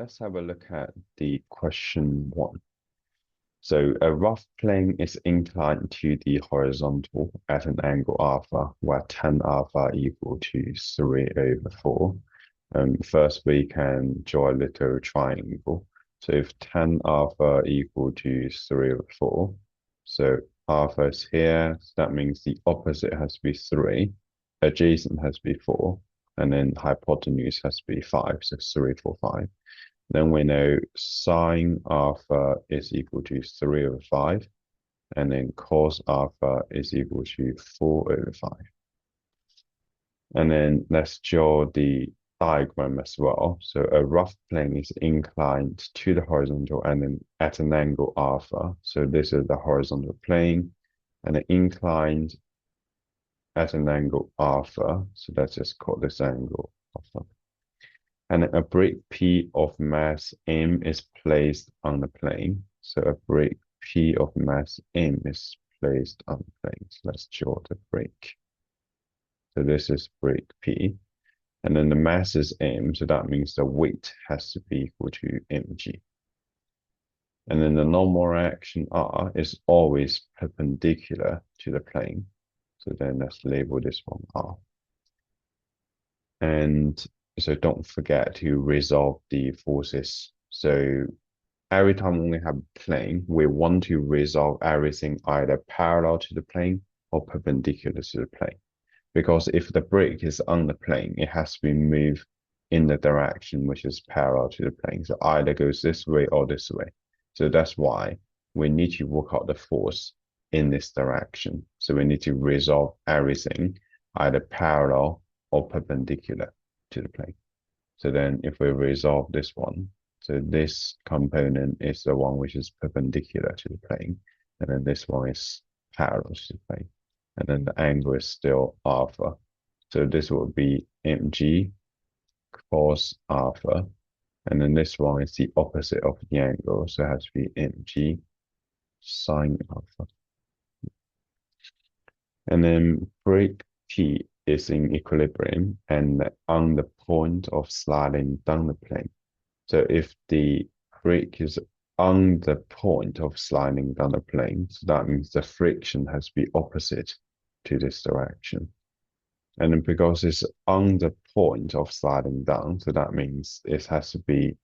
let's have a look at the question 1. So a rough plane is inclined to the horizontal at an angle alpha, where tan alpha equal to 3/4. First, we can draw a little triangle. So if tan alpha equal to 3/4, so alpha is here, so that means the opposite has to be 3, adjacent has to be 4, and then hypotenuse has to be 5, so 3, 4, 5. Then we know sine alpha is equal to 3/5, and then cos alpha is equal to 4/5. And then let's draw the diagram as well. So a rough plane is inclined to the horizontal and then at an angle alpha. So this is the horizontal plane, and then inclined at an angle alpha. So let's just call this angle alpha. And a brick P of mass M is placed on the plane. So a brick P of mass M is placed on the plane. So let's draw the brick. So this is brick P. And then the mass is M, so that means the weight has to be equal to mg. And then the normal reaction R is always perpendicular to the plane. So then let's label this one R. And so don't forget to resolve the forces. So every time we have a plane, we want to resolve everything either parallel to the plane or perpendicular to the plane. Because if the brick is on the plane, it has to be moved in the direction which is parallel to the plane. So either goes this way or this way. So that's why we need to work out the force in this direction. So we need to resolve everything either parallel or perpendicular to the plane. So then if we resolve this one, so this component is the one which is perpendicular to the plane, and then this one is parallel to the plane. And then the angle is still alpha. So this would be mg cos alpha. And then this one is the opposite of the angle, so it has to be mg sine alpha. And then break P is in equilibrium and on the point of sliding down the plane. So if the brake is on the point of sliding down the plane, so that means the friction has to be opposite to this direction. And then because it's on the point of sliding down, so that means it has to be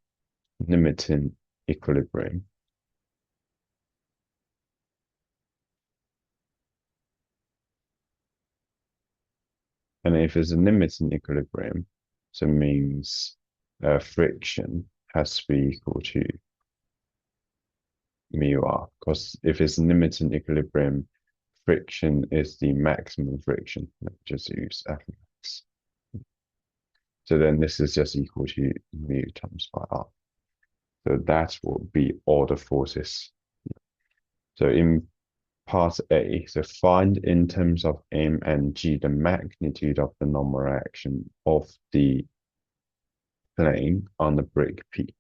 limiting equilibrium. And if it's a limiting equilibrium, so it means friction has to be equal to mu r. Because if it's limiting equilibrium, friction is the maximum friction. Let's just use Fmax. So then this is just equal to mu times by r. So that will be all the forces. So in part A, so find in terms of m and g the magnitude of the normal reaction of the plane on the brick P.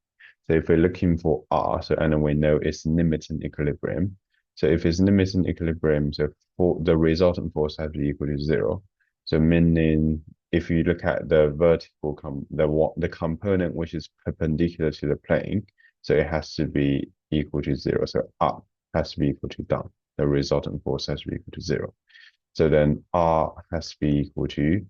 So if we're looking for R, so and then we know it's limiting equilibrium. So if it's limiting equilibrium, so for the resultant force has to be equal to 0. So meaning if you look at the vertical the component which is perpendicular to the plane, so it has to be equal to 0. So up has to be equal to down. The resultant force has to be equal to 0. So then R has to be equal to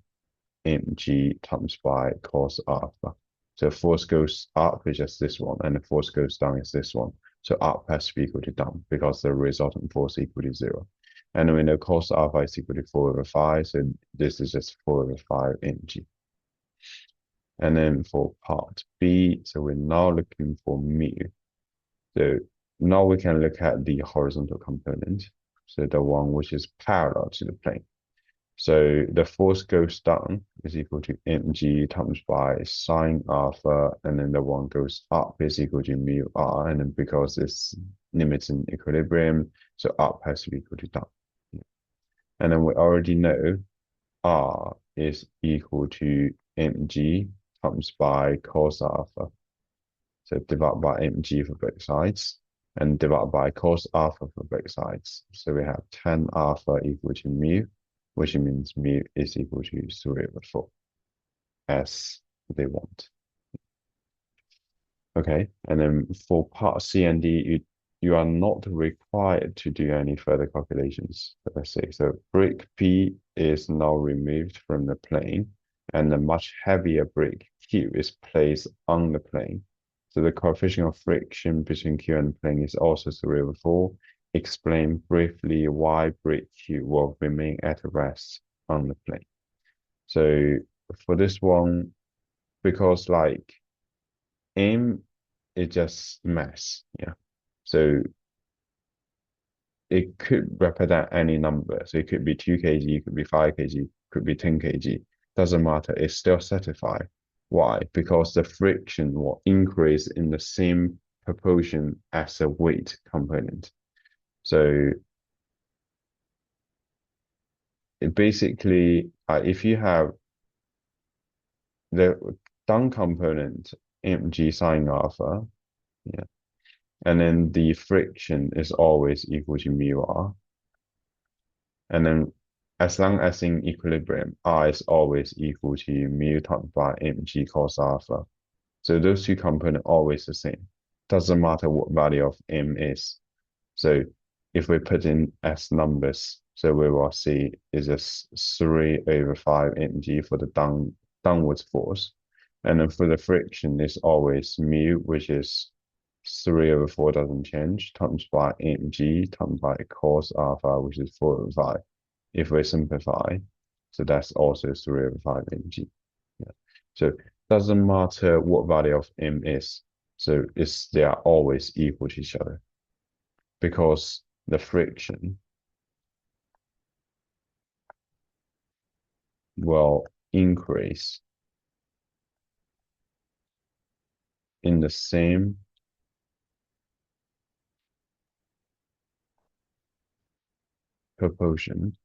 mg times by cos alpha. So force goes up is just this one, and the force goes down is this one. So up has to be equal to down because the resultant force is equal to 0. And then we know cos alpha is equal to 4/5, so this is just 4/5 mg. And then for part B, so we're now looking for mu. So now we can look at the horizontal component, so the one which is parallel to the plane. So the force goes down is equal to mg times by sine alpha, and then the one goes up is equal to mu r, and then because it's limiting equilibrium, so up has to be equal to down. And then we already know r is equal to mg times by cos alpha. So divide by mg for both sides, and divide by cos alpha for both sides. So we have tan alpha equal to mu, which means mu is equal to 3/4, as they want. Okay, and then for part C and D, you are not required to do any further calculations. Let's say so. Brick P is now removed from the plane, and the much heavier brick Q is placed on the plane. So the coefficient of friction between Q and the plane is also 3/4. Explain briefly why brick Q will remain at rest on the plane. So for this one, because like M is just mass, yeah. So it could represent any number. So it could be 2 kg, it could be 5 kg, could be 10 kg. Doesn't matter. It's still satisfied. Why? Because the friction will increase in the same proportion as the weight component. So it basically, if you have the down component mg sine alpha, yeah, and then the friction is always equal to mu r. And then as long as in equilibrium, R is always equal to mu times by mg cos alpha. So those two components are always the same. Doesn't matter what value of m is. So if we put in as numbers, so we will see is just 3/5 mg for the downwards force. And then for the friction, it's always mu, which is 3/4 doesn't change, times by mg times by cos alpha, which is 4/5. If we simplify, so that's also 3/5 mg. Yeah. So doesn't matter what value of m is. So they are always equal to each other because the friction will increase in the same proportion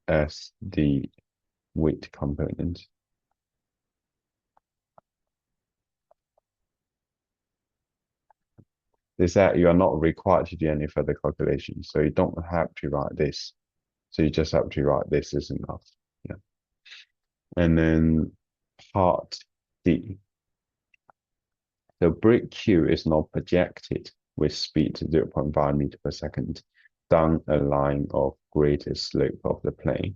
as the weight component. Is that you are not required to do any further calculations. So you don't have to write this. So you just have to write this is enough. Yeah. And then part D. The brick Q is now projected with speed 0.5 meter per second down a line of greatest slope of the plane.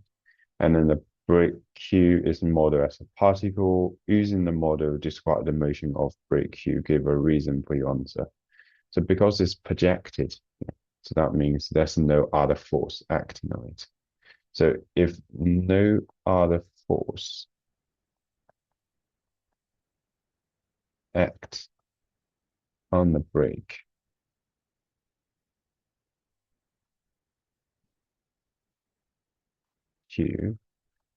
And then the brick Q is modeled as a particle. Using the model, describe the motion of brick Q. Give a reason for your answer. So because it's projected, so that means there's no other force acting on it. So if no other force acts on the brick, Q,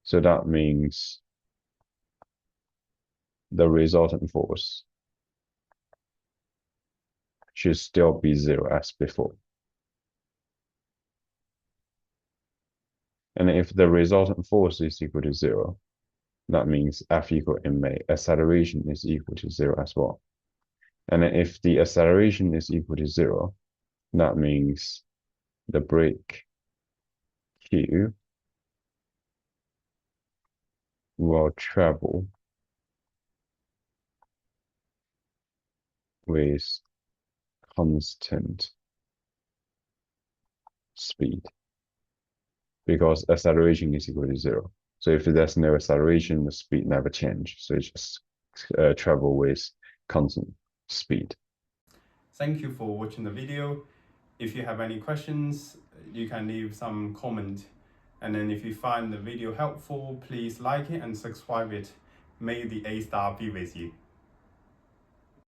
so that means the resultant force should still be 0 as before. And if the resultant force is equal to 0, that means F equal ma, acceleration is equal to 0 as well. And if the acceleration is equal to 0, that means the brick Q will travel with constant speed because acceleration is equal to 0. So if there's no acceleration, the speed never changes. So it just travel with constant speed. Thank you for watching the video. If you have any questions, you can leave some comment. And then if you find the video helpful, please like it and subscribe it. May the A star be with you.